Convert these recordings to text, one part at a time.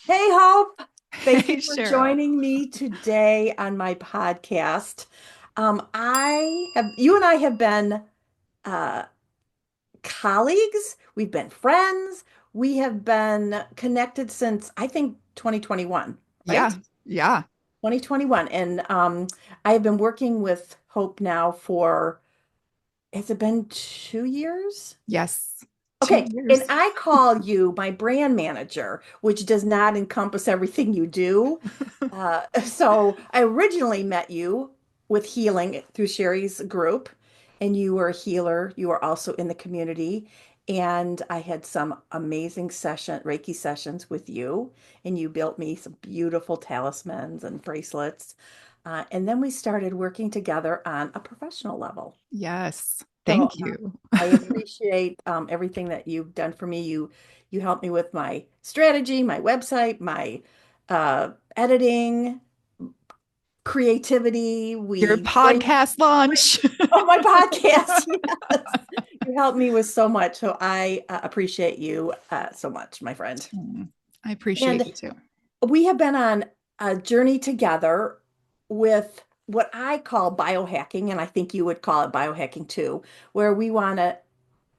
Hey, Hope. Thank you Hey, for Cheryl. joining me today on my podcast. You and I have been uh, colleagues. We've been friends. We have been connected since I think 2021, right? Yeah, yeah, 2021. And I have been working with Hope now for, has it been 2 years? yes. two Okay, and years. I call you my brand manager, which does not encompass everything you do. So I originally met you with healing through Sherry's group, and you were a healer. You were also in the community, and I had some amazing Reiki sessions with you, and you built me some beautiful talismans and bracelets. And then we started working together on a professional level. Yes. So Thank you. I appreciate everything that you've done for me. You helped me with my strategy, my website, my editing, creativity. Your We podcast brain- launch. oh, my podcast. Yes. You helped me with so much. So I appreciate you so much, my friend. I appreciate And you too. we have been on a journey together with what I call biohacking, and I think you would call it biohacking too, where we want to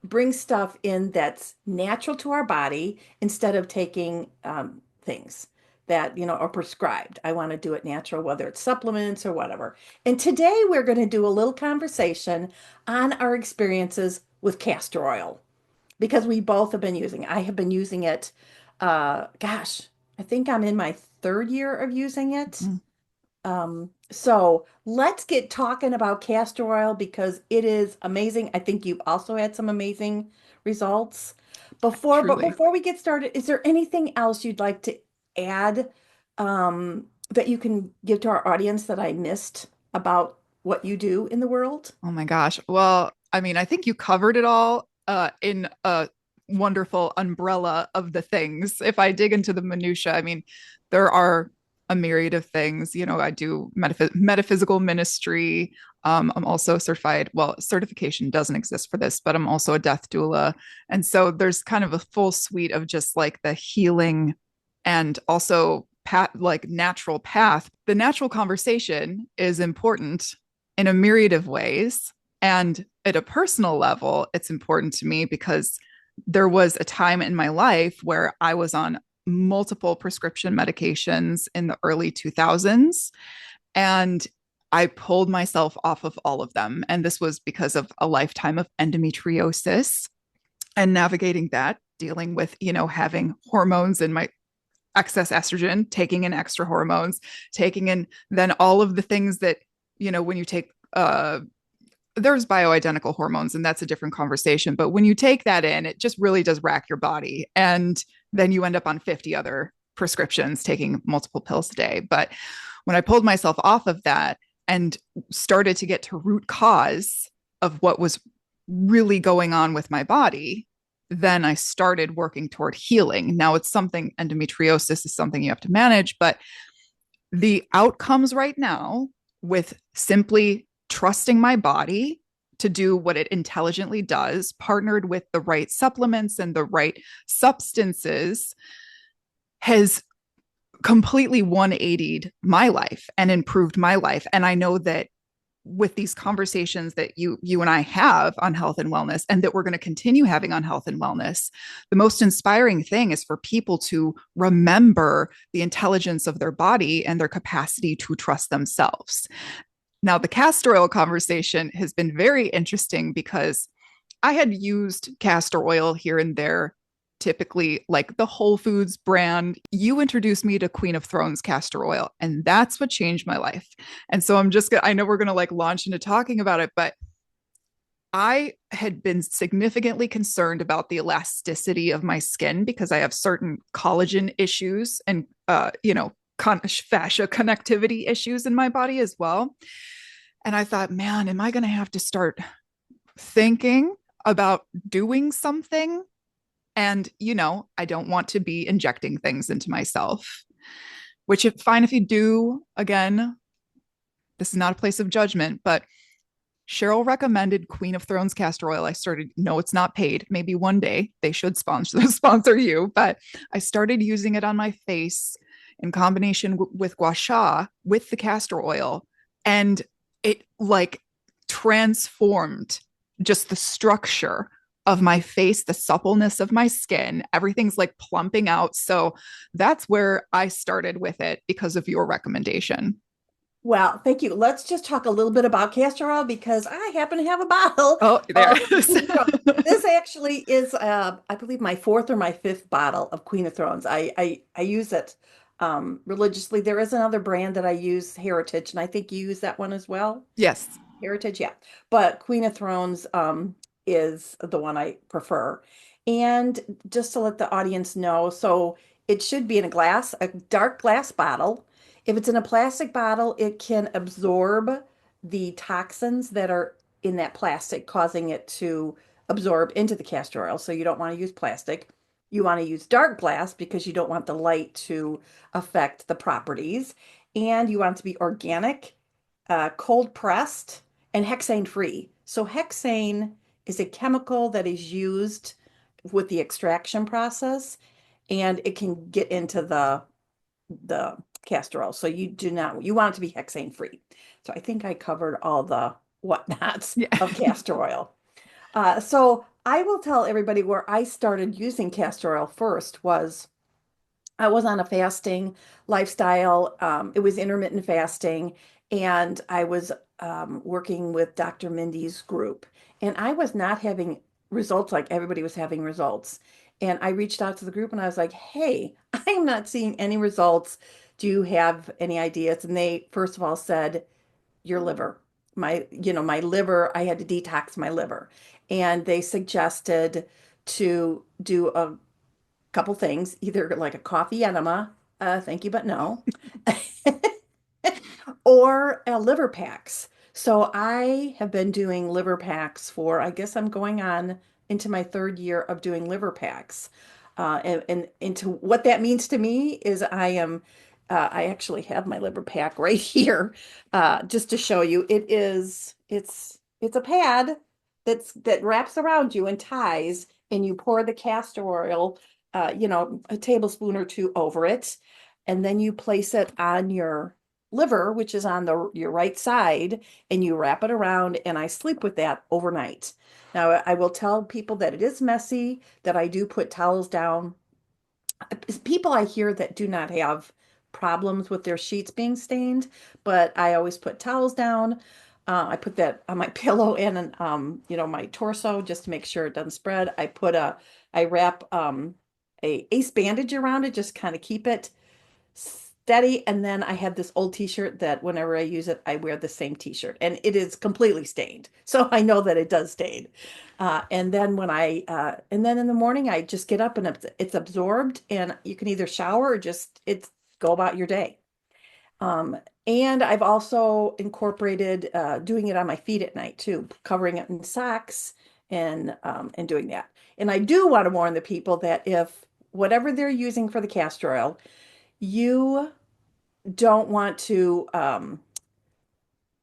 bring stuff in that's natural to our body instead of taking things that are prescribed. I want to do it natural, whether it's supplements or whatever. And today we're going to do a little conversation on our experiences with castor oil because we both have been using it. I have been using it. Gosh, I think I'm in my third year of using it. Mhm. So let's get talking about castor oil because it is amazing. I think you've also had some amazing results. But Truly. before we get started, is there anything else you'd like to add that you can give to our audience that I missed about what you do in the world? Oh my gosh. Well, I mean, I think you covered it all in a wonderful umbrella of the things. If I dig into the minutia, I mean, there are a myriad of things. I do metaphysical ministry. I'm also certified. Well, certification doesn't exist for this, but I'm also a death doula. And so there's kind of a full suite of just like the healing and also like natural path. The natural conversation is important in a myriad of ways. And at a personal level, it's important to me because there was a time in my life where I was on multiple prescription medications in the early 2000s. And I pulled myself off of all of them. And this was because of a lifetime of endometriosis and navigating that, dealing with, having hormones in my excess estrogen, taking in extra hormones, taking in then all of the things that, when you take there's bioidentical hormones and that's a different conversation, but when you take that in, it just really does rack your body, and then you end up on 50 other prescriptions taking multiple pills a day. But when I pulled myself off of that and started to get to root cause of what was really going on with my body, then I started working toward healing. Now it's something, endometriosis is something you have to manage, but the outcomes right now with simply trusting my body to do what it intelligently does, partnered with the right supplements and the right substances, has completely 180'd my life and improved my life. And I know that with these conversations that you and I have on health and wellness, and that we're going to continue having on health and wellness, the most inspiring thing is for people to remember the intelligence of their body and their capacity to trust themselves. Now, the castor oil conversation has been very interesting because I had used castor oil here and there, typically like the Whole Foods brand. You introduced me to Queen of Thrones castor oil, and that's what changed my life. And so I'm just gonna, I know we're gonna like launch into talking about it, but I had been significantly concerned about the elasticity of my skin because I have certain collagen issues and, fascia connectivity issues in my body as well. And I thought, man, am I going to have to start thinking about doing something? And, I don't want to be injecting things into myself, which is fine if you do. Again, this is not a place of judgment, but Cheryl recommended Queen of Thrones castor oil. I started, no, it's not paid. Maybe one day they should sponsor sponsor you, but I started using it on my face in combination with gua sha with the castor oil, and it like transformed just the structure of my face, the suppleness of my skin. Everything's like plumping out. So that's where I started with it because of your recommendation. Well, thank you. Let's just talk a little bit about castor oil because I happen to have a bottle Oh, there of it is. Queen of Thrones. This actually is, I believe, my fourth or my fifth bottle of Queen of Thrones. I use it religiously. There is another brand that I use, Heritage, and I think you use that one as well. Yes. Heritage, yeah. But Queen of Thrones is the one I prefer. And just to let the audience know, so it should be in a dark glass bottle. If it's in a plastic bottle, it can absorb the toxins that are in that plastic, causing it to absorb into the castor oil. So you don't want to use plastic. You want to use dark glass because you don't want the light to affect the properties. And you want it to be organic, cold pressed, and hexane free. So hexane is a chemical that is used with the extraction process, and it can get into the castor oil. So you want it to be hexane free. So I think I covered all the whatnots Yeah. of castor oil. So I will tell everybody where I started using castor oil first was I was on a fasting lifestyle. It was intermittent fasting, and I was working with Dr. Mindy's group, and I was not having results like everybody was having results. And I reached out to the group and I was like, "Hey, I am not seeing any results. Do you have any ideas?" And they first of all said, "Your liver." My liver, I had to detox my liver. And they suggested to do a couple things, either like a coffee enema, thank you, but no, or liver packs. So I have been doing liver packs for, I guess I'm going on into my third year of doing liver packs. And into what that means to me is I actually have my liver pack right here, just to show you. It's a pad that wraps around you and ties, and you pour the castor oil, a tablespoon or two over it, and then you place it on your liver, which is on your right side, and you wrap it around, and I sleep with that overnight. Now, I will tell people that it is messy, that I do put towels down. People I hear that do not have problems with their sheets being stained, but I always put towels down. I put that on my pillow and my torso just to make sure it doesn't spread. I wrap a ace bandage around it, just kind of keep it steady. And then I have this old t-shirt that whenever I use it, I wear the same t-shirt and it is completely stained. So I know that it does stain. And then in the morning, I just get up and it's absorbed, and you can either shower or just go about your day. Um, and I've also incorporated doing it on my feet at night too, covering it in socks and doing that. And I do want to warn the people that if whatever they're using for the castor oil, you don't want to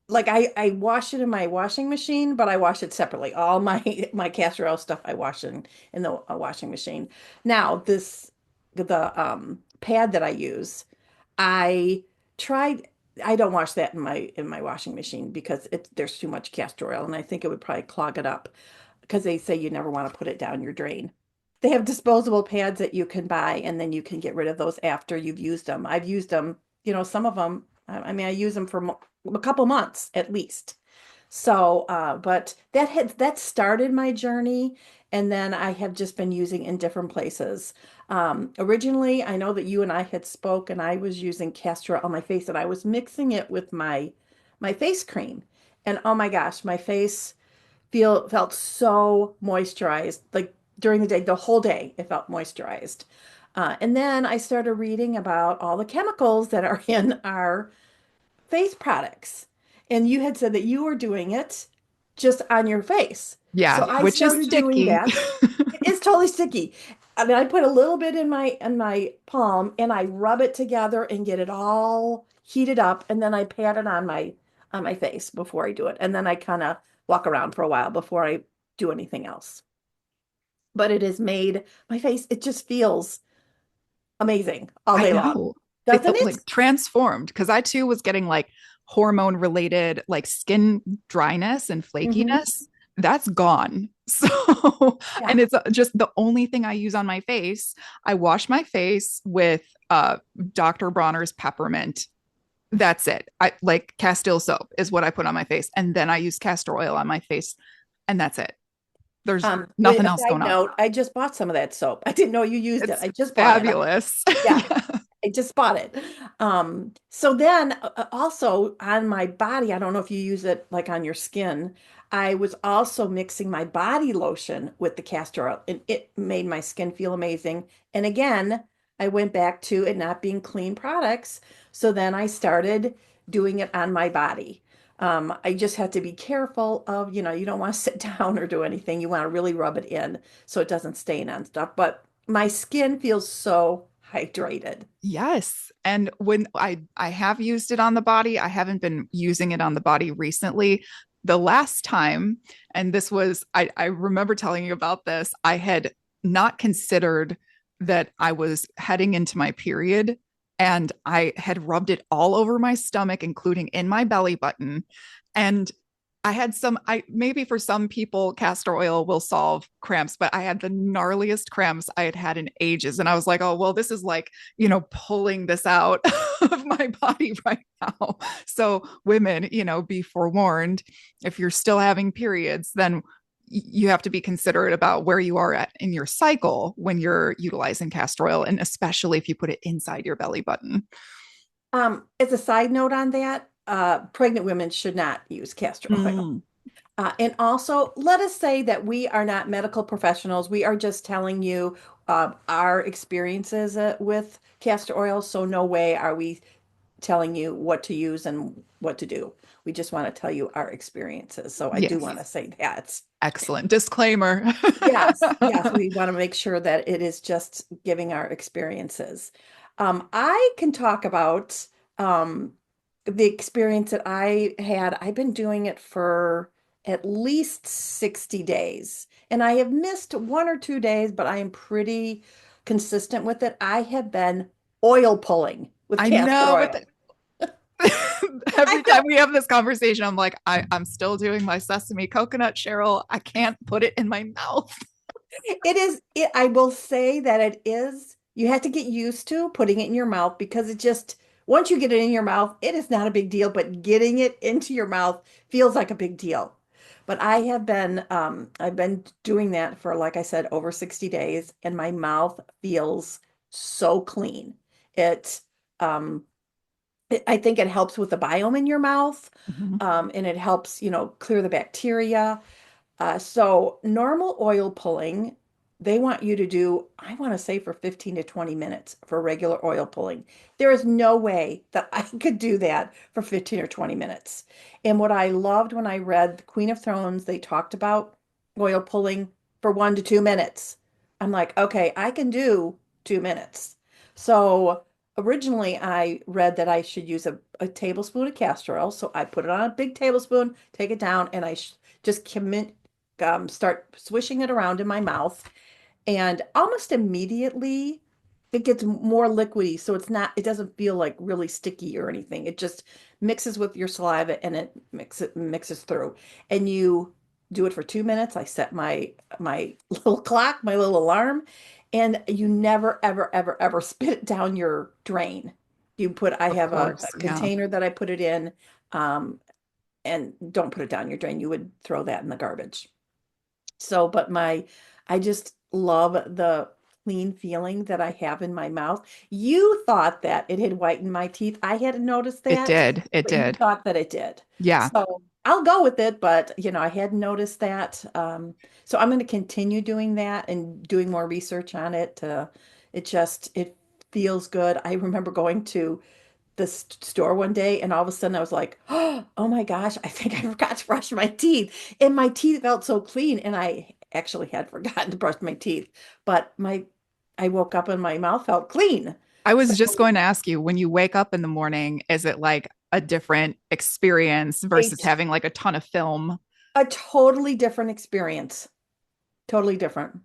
like I wash it in my washing machine, but I wash it separately. All my my castor oil stuff I wash in the washing machine. Now the pad that I use, I tried. I don't wash that in my washing machine because there's too much castor oil, and I think it would probably clog it up because they say you never want to put it down your drain. They have disposable pads that you can buy, and then you can get rid of those after you've used them. I've used them, some of them. I mean, I use them for a couple months at least. So, but that started my journey, and then I have just been using in different places. Originally, I know that you and I had spoke, and I was using castor oil on my face, and I was mixing it with my face cream, and oh my gosh, my face felt so moisturized. Like during the day, the whole day, it felt moisturized. And then I started reading about all the chemicals that are in our face products. And you had said that you were doing it just on your face. So Yeah, I which is started doing sticky. that. It's totally sticky. I mean, I put a little bit in my palm and I rub it together and get it all heated up, and then I pat it on my face before I do it. And then I kind of walk around for a while before I do anything else. But it has made my face, it just feels amazing all I day long, know. It doesn't it? like transformed because I too was getting like hormone related like skin dryness and Hmm. flakiness. That's gone. So, and Yeah. it's just the only thing I use on my face. I wash my face with Dr. Bronner's peppermint. That's it. I like Castile soap is what I put on my face. And then I use castor oil on my face. And that's it. There's Wait, nothing a else side going on. note, I just bought some of that soap. I didn't know you used it. It's I just bought it. fabulous. Yeah, Yeah. I just bought it. So then also on my body, I don't know if you use it like on your skin. I was also mixing my body lotion with the castor oil, and it made my skin feel amazing. And again, I went back to it not being clean products. So then I started doing it on my body. I just had to be careful of, you don't want to sit down or do anything. You want to really rub it in so it doesn't stain on stuff. But my skin feels so hydrated. Yes. And when I have used it on the body, I haven't been using it on the body recently. The last time, and this was I remember telling you about this, I had not considered that I was heading into my period and I had rubbed it all over my stomach, including in my belly button. And I had some, I maybe for some people, castor oil will solve cramps, but I had the gnarliest cramps I had had in ages. And I was like, oh, well, this is like, pulling this out of my body right now. So, women, be forewarned if you're still having periods, then you have to be considerate about where you are at in your cycle when you're utilizing castor oil, and especially if you put it inside your belly button. As a side note on that, pregnant women should not use castor oil. Mm. And also, let us say that we are not medical professionals. We are just telling you our experiences with castor oil. So, no way are we telling you what to use and what to do. We just want to tell you our experiences. So, I do want Yes. to say that. Excellent disclaimer. Yes, yes, we want to make sure that it is just giving our experiences. I can talk about the experience that I had. I've been doing it for at least 60 days, and I have missed 1 or 2 days, but I am pretty consistent with it. I have been oil pulling with I castor know, but oil. I every time know. we have this conversation, I'm like, I'm still doing my sesame coconut, Cheryl. I can't put it in my mouth. I will say that it is, you have to get used to putting it in your mouth because it just, once you get it in your mouth, it is not a big deal, but getting it into your mouth feels like a big deal. But I've been doing that for, like I said, over 60 days, and my mouth feels so clean. It, um, I think it helps with the biome in your mouth, Mhm. and it helps, clear the bacteria. So normal oil pulling, they want you to do, I want to say for 15 to 20 minutes for regular oil pulling. There is no way that I could do that for 15 or 20 minutes. And what I loved when I read Queen of Thrones, they talked about oil pulling for 1 to 2 minutes. I'm like, okay, I can do 2 minutes. So originally I read that I should use a tablespoon of castor oil. So I put it on a big tablespoon, take it down, and just commit start swishing it around in my mouth, and almost immediately it gets more liquidy. So it doesn't feel like really sticky or anything. It just mixes with your saliva and it mixes through. And you do it for 2 minutes. I set my little clock, my little alarm, and you never, ever, ever, ever spit it down your drain. I Of have course. a Yeah. container that I put it in, um, and don't put it down your drain. You would throw that in the garbage. So, I just love the clean feeling that I have in my mouth. You thought that it had whitened my teeth. I hadn't noticed It that, did. It but you did. thought that it did. Yeah. So I'll go with it, but I hadn't noticed that. So I'm going to continue doing that and doing more research on it. It feels good. I remember going to the store one day and all of a sudden I was like, oh my gosh, I think I forgot to brush my teeth. And my teeth felt so clean. And I actually had forgotten to brush my teeth, but I woke up and my mouth felt clean. I So was just going to ask you when you wake up in the morning, is it like a different experience versus it having like a ton of film? A totally different experience. Totally different.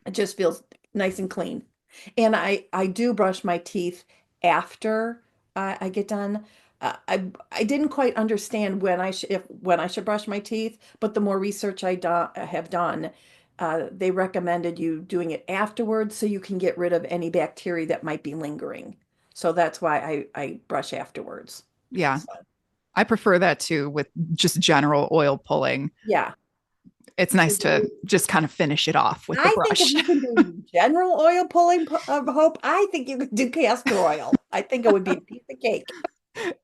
It just feels nice and clean. And I do brush my teeth after I get done. I didn't quite understand when I should if when I should brush my teeth, but the more research have done, they recommended you doing it afterwards so you can get rid of any bacteria that might be lingering. So that's why I brush afterwards. Yeah, So I prefer that too with just general oil pulling. yeah. It's So nice to just kind of finish it off with the I think if brush. you can do general oil pulling of hope, I think you could do castor oil. I think it would be a piece of cake.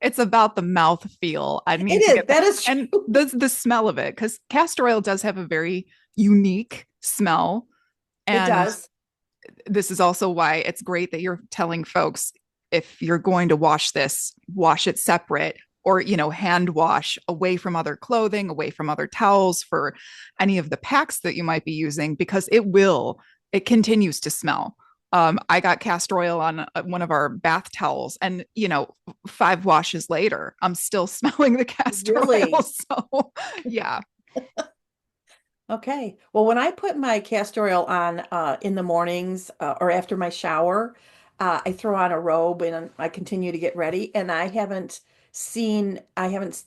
It's about the mouth feel. I It need to is. get that That is and true. the smell of it because castor oil does have a very unique smell. It And does. this is also why it's great that you're telling folks if you're going to wash this, wash it separate or, hand wash away from other clothing, away from other towels for any of the packs that you might be using, because it continues to smell. I got castor oil on one of our bath towels, and 5 washes later, I'm still smelling the castor oil. Really? So, yeah, Okay. Well, when I put my castor oil on in the mornings or after my shower, I throw on a robe and I continue to get ready. And I haven't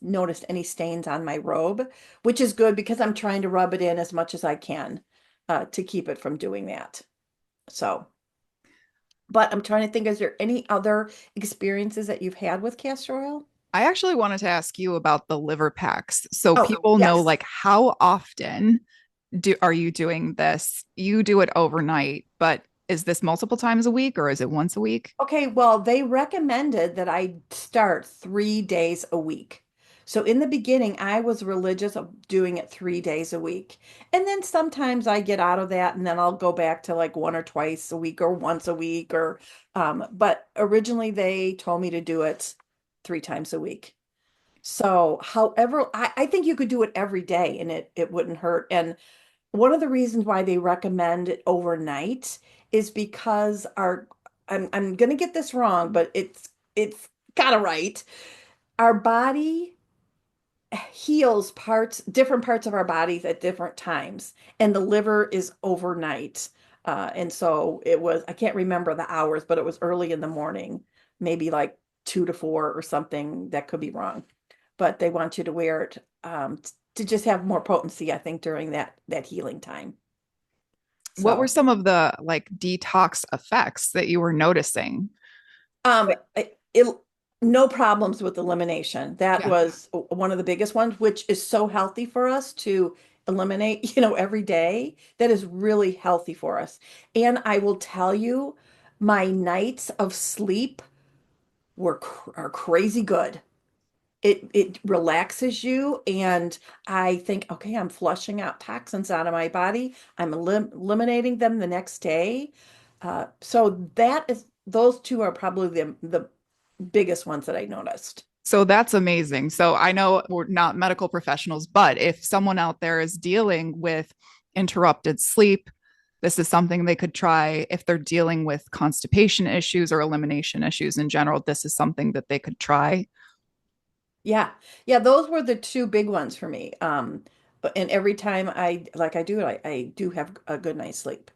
noticed any stains on my robe, which is good because I'm trying to rub it in as much as I can to keep it from doing that. So, but I'm trying to think, is there any other experiences that you've had with castor oil? I actually wanted to ask you about the liver packs so Oh, people know yes. like how often do are you doing this? You do it overnight, but is this multiple times a week or is it once a week? Okay, well, they recommended that I start 3 days a week. So in the beginning, I was religious of doing it 3 days a week. And then sometimes I get out of that and then I'll go back to like one or twice a week or once a week but originally they told me to do it 3 times a week. So however, I think you could do it every day and it wouldn't hurt. And one of the reasons why they recommend it overnight is because I'm gonna get this wrong, but it's kind of right. Our body heals different parts of our bodies at different times, and the liver is overnight. And so I can't remember the hours, but it was early in the morning, maybe like 2 to 4 or something. That could be wrong, but they want you to wear it to just have more potency, I think, during that healing time. What were So, some of the like detox effects that you were noticing? um, Like, it, no problems with elimination. That yeah. was one of the biggest ones, which is so healthy for us to eliminate, every day. That is really healthy for us. And I will tell you, my nights of sleep are crazy good. It relaxes you, and I think, okay, I'm flushing out toxins out of my body. I'm eliminating them the next day. So those two are probably the biggest ones that I noticed. So that's amazing. So I know we're not medical professionals, but if someone out there is dealing with interrupted sleep, this is something they could try. If they're dealing with constipation issues or elimination issues in general, this is something that they could try. Yeah. Yeah, those were the two big ones for me. But and every time I do it, I do have a good night's sleep.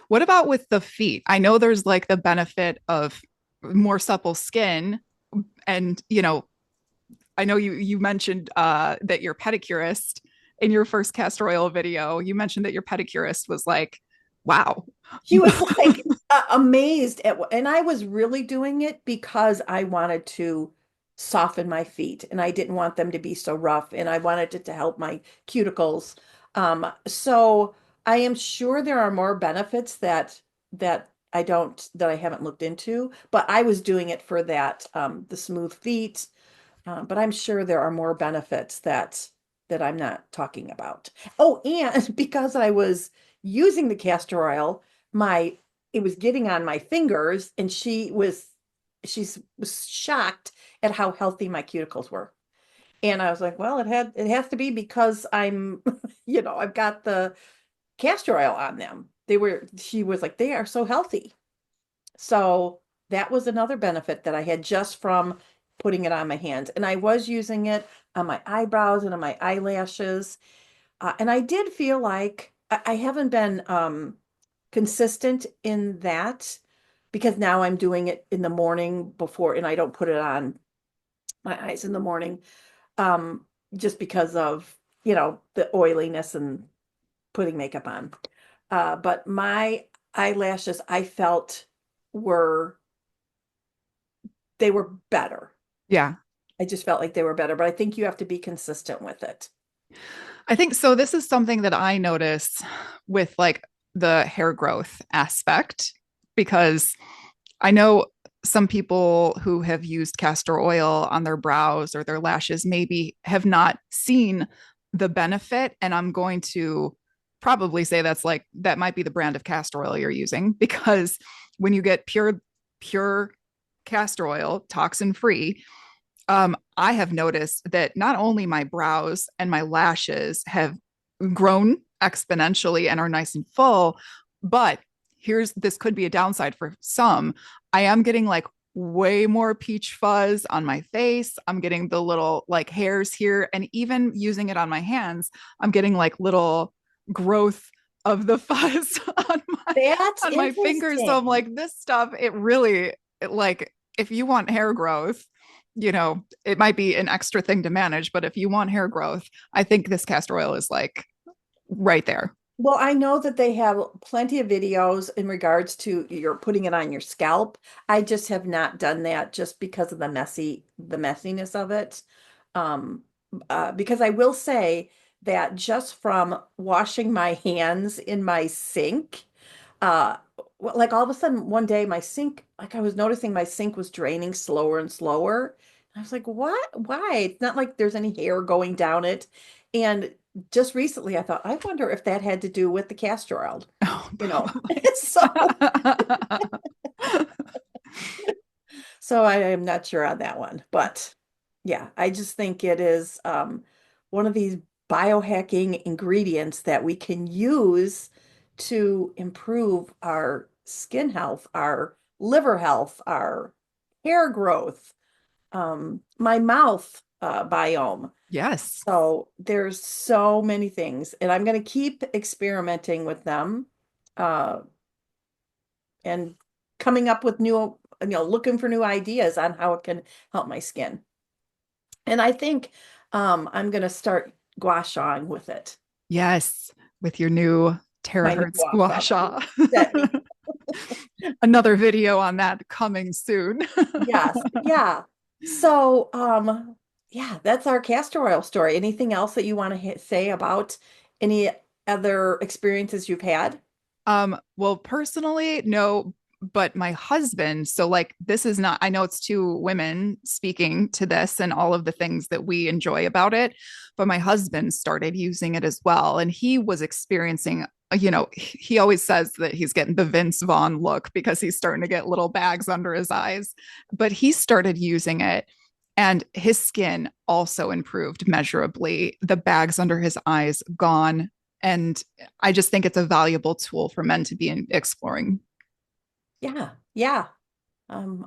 What about with the feet? I know there's like the benefit of more supple skin and I know you mentioned that your pedicurist in your first castor oil video, you mentioned that your pedicurist was like, wow. She was like amazed and I was really doing it because I wanted to soften my feet and I didn't want them to be so rough and I wanted it to help my cuticles. So I am sure there are more benefits that I haven't looked into, but I was doing it for the smooth feet. But I'm sure there are more benefits that I'm not talking about. Oh, and because I was using the castor oil, my it was getting on my fingers, and she was shocked at how healthy my cuticles were. And I was like, well, it has to be because I'm, I've got the castor oil on them. She was like, they are so healthy. So that was another benefit that I had just from putting it on my hands. And I was using it on my eyebrows and on my eyelashes. And I did feel like I haven't been consistent in that because now I'm doing it in the morning before, and I don't put it on my eyes in the morning, um, just because of, the oiliness and putting makeup on. But my eyelashes, I felt were they were better. Yeah. I just felt like they were better, but I think you have to be consistent with it. I think so. This is something that I notice with like the hair growth aspect because I know some people who have used castor oil on their brows or their lashes maybe have not seen the benefit. And I'm going to probably say that's like that might be the brand of castor oil you're using because when you get pure castor oil, toxin free, I have noticed that not only my brows and my lashes have grown exponentially and are nice and full, but this could be a downside for some. I am getting like way more peach fuzz on my face. I'm getting the little like hairs here, and even using it on my hands, I'm getting like little growth of the fuzz That's on my fingers. So I'm interesting. like, this stuff, like if you want hair growth, it might be an extra thing to manage, but if you want hair growth, I think this castor oil is like right there. Well, I know that they have plenty of videos in regards to you're putting it on your scalp. I just have not done that just because of the messiness of it. Um, because I will say that just from washing my hands in my sink, uh, like all of a sudden one day my sink, like I was noticing my sink was draining slower and slower. I was like, what? Why? It's not like there's any hair going down it. And just recently I thought, I wonder if that had to do with the castor oil, Oh, you know. probably. So so I am not sure on that one. But yeah, I just think it is one of these biohacking ingredients that we can use to improve our skin health, our liver health, our hair growth, my mouth biome. Yes. So there's so many things, and I'm going to keep experimenting with them, uh, and coming up with new, looking for new ideas on how it can help my skin. And I think I'm going to start gua shawing with it, Yes. With your new my new terahertz gua gua sha that you sha. sent me. Another video on that coming soon. Yes, yeah. So, yeah, that's our castor oil story. Anything else that you want to say about any other experiences you've had? Well, personally, no, but my husband, so like this is not, I know it's two women speaking to this and all of the things that we enjoy about it, but my husband started using it as well. And he was experiencing, he always says that he's getting the Vince Vaughn look because he's starting to get little bags under his eyes, but he started using it. And his skin also improved measurably. The bags under his eyes gone, and I just think it's a valuable tool for men to be exploring. Yeah, yeah.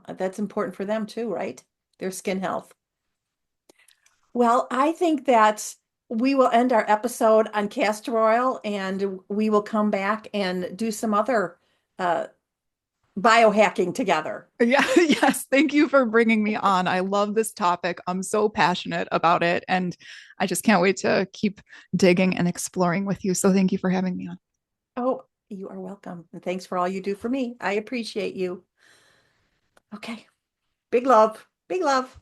That's important for them too, right? Their skin health. Well, I think that we will end our episode on castor oil and we will come back and do some other uh, biohacking together. Yeah, yes. Thank you for bringing me on. I love this topic. I'm so passionate about it. And I just can't wait to keep digging and exploring with you. So thank you for having me on. Oh, you are welcome. And thanks for all you do for me. I appreciate you. Okay. Big love. Big love.